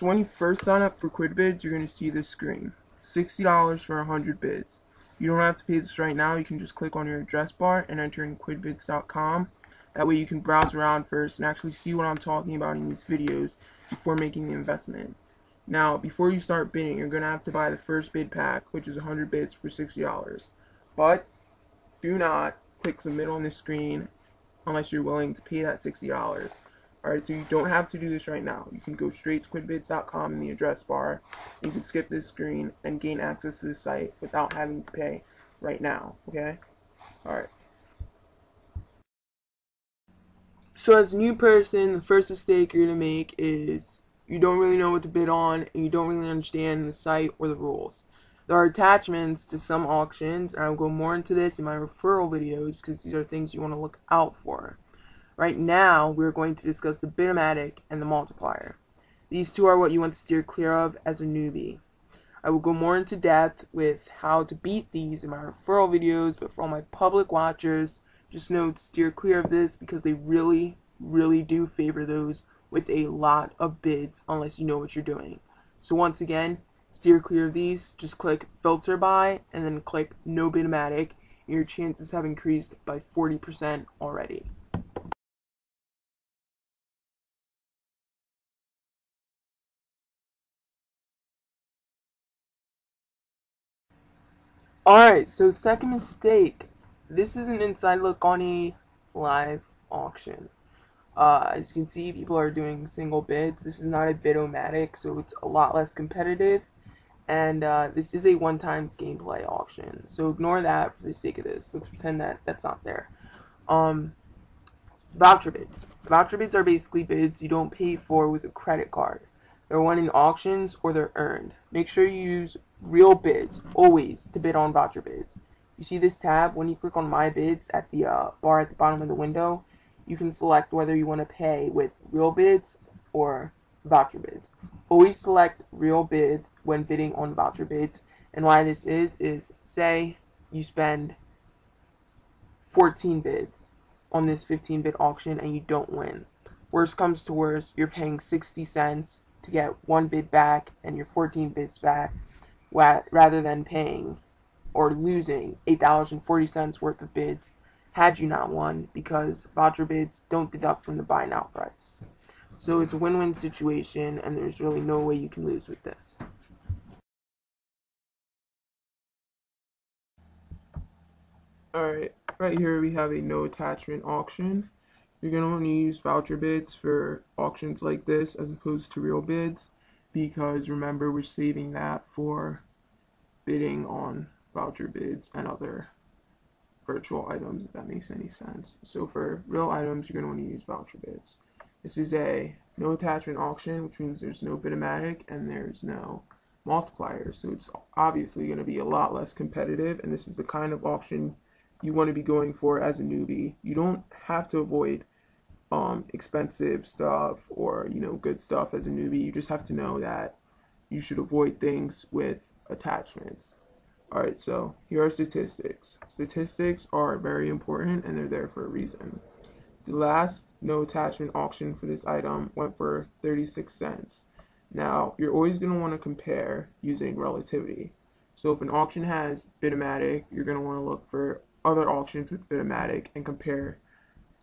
So when you first sign up for Quibids, you're going to see this screen. $60 for 100 bids. You don't have to pay this right now. You can just click on your address bar and enter in quibids.com. That way you can browse around first and actually see what I'm talking about in these videos before making the investment. Now, before you start bidding, you're going to have to buy the first bid pack, which is 100 bids for $60. But do not click submit on this screen unless you're willing to pay that $60. Alright, so you don't have to do this right now. You can go straight to quibids.com in the address bar. You can skip this screen and gain access to the site without having to pay right now. Okay? Alright. So as a new person, the first mistake you're going to make is you don't really know what to bid on and you don't really understand the site or the rules. There are attachments to some auctions, and I'll go more into this in my referral videos because these are things you want to look out for. Right now, we're going to discuss the Bid-O-Matic and the multiplier. These two are what you want to steer clear of as a newbie. I will go more into depth with how to beat these in my referral videos, but for all my public watchers, just know to steer clear of this because they really do favor those with a lot of bids unless you know what you're doing. So once again, steer clear of these. Just click filter by and then click no Bid-O-Matic, and your chances have increased by 40% already. Alright, so second mistake. This is an inside look on a live auction. As you can see, people are doing single bids. This is not a Bid-O-Matic, so it's a lot less competitive. And this is a one-time gameplay auction. So ignore that for the sake of this. Let's pretend that that's not there. Voucher bids. Voucher bids are basically bids you don't pay for with a credit card. They're won in auctions or they're earned. Make sure you use real bids, always, to bid on voucher bids. You see this tab? When you click on My Bids at the bar at the bottom of the window, you can select whether you want to pay with real bids or voucher bids. Always select real bids when bidding on voucher bids. And why this is say you spend 14 bids on this 15-bid auction and you don't win. Worst comes to worst, you're paying 60 cents to get one bid back and your 14 bids back, rather than paying or losing $8.40 worth of bids had you not won, because voucher bids don't deduct from the buy now price. So it's a win-win situation and there's really no way you can lose with this. Alright, right here we have a no attachment auction. You're going to want to use voucher bids for auctions like this as opposed to real bids, because remember, we're saving that for bidding on voucher bids and other virtual items, if that makes any sense. So for real items, you're going to want to use voucher bids. This is a no attachment auction, which means there's no Bid-O-Matic and there's no multiplier. So it's obviously going to be a lot less competitive, and this is the kind of auction you want to be going for as a newbie. You don't have to avoid expensive stuff or good stuff as a newbie. You just have to know that you should avoid things with attachments. Alright, so here are statistics. Statistics are very important and they're there for a reason. The last no attachment auction for this item went for 36 cents. Now, you're always going to want to compare using relativity. So if an auction has Bid-O-Matic, you're going to want to look for other auctions with Bid-O-Matic and compare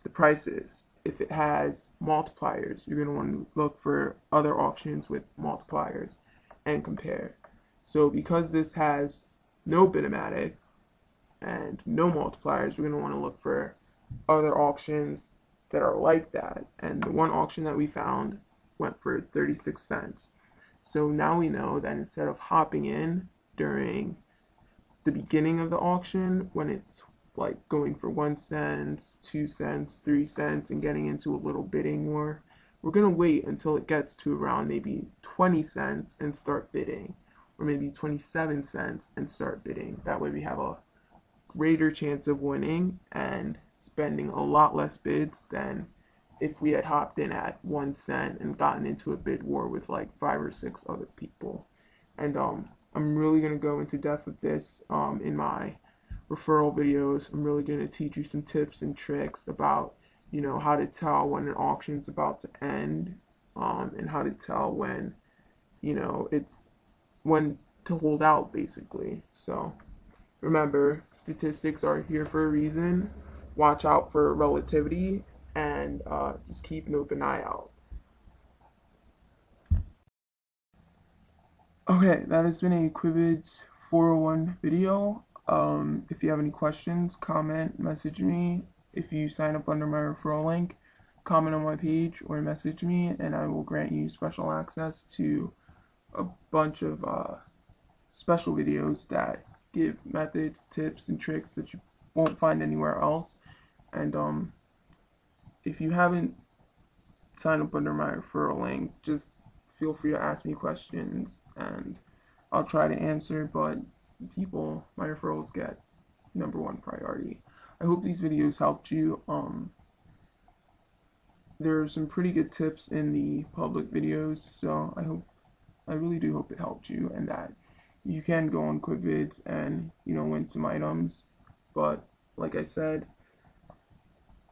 the prices. If it has multipliers, you're going to want to look for other auctions with multipliers and compare. So because this has no Bid-O-Matic and no multipliers, we're going to want to look for other auctions that are like that. And the one auction that we found went for 36 cents. So now we know that instead of hopping in during the beginning of the auction when it's like going for 1 cent, 2 cents, 3 cents, and getting into a little bidding war, we're going to wait until it gets to around maybe 20 cents and start bidding, or maybe 27 cents and start bidding. That way we have a greater chance of winning and spending a lot less bids than if we had hopped in at 1 cent and gotten into a bid war with like 5 or 6 other people. And I'm really going to go into depth with this in my referral videos. I'm really going to teach you some tips and tricks about how to tell when an auction is about to end, and how to tell when it's when to hold out basically. So remember, statistics are here for a reason. Watch out for relativity and just keep an open eye out. Okay, that has been a Quibids 401 video. If you have any questions, comment, message me. If you sign up under my referral link, comment on my page or message me, and I will grant you special access to a bunch of special videos that give methods, tips, and tricks that you won't find anywhere else. And if you haven't signed up under my referral link, just feel free to ask me questions and I'll try to answer. But my referrals get #1 priority. I hope these videos helped you. There are some pretty good tips in the public videos, so I really do hope it helped you and that you can go on Quibids and win some items. But like I said,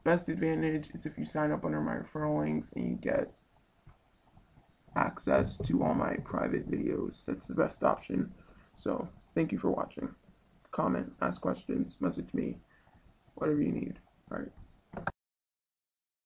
best advantage is if you sign up under my referral links and you get access to all my private videos. That's the best option. So thank you for watching. Comment, ask questions, message me, whatever you need. All right.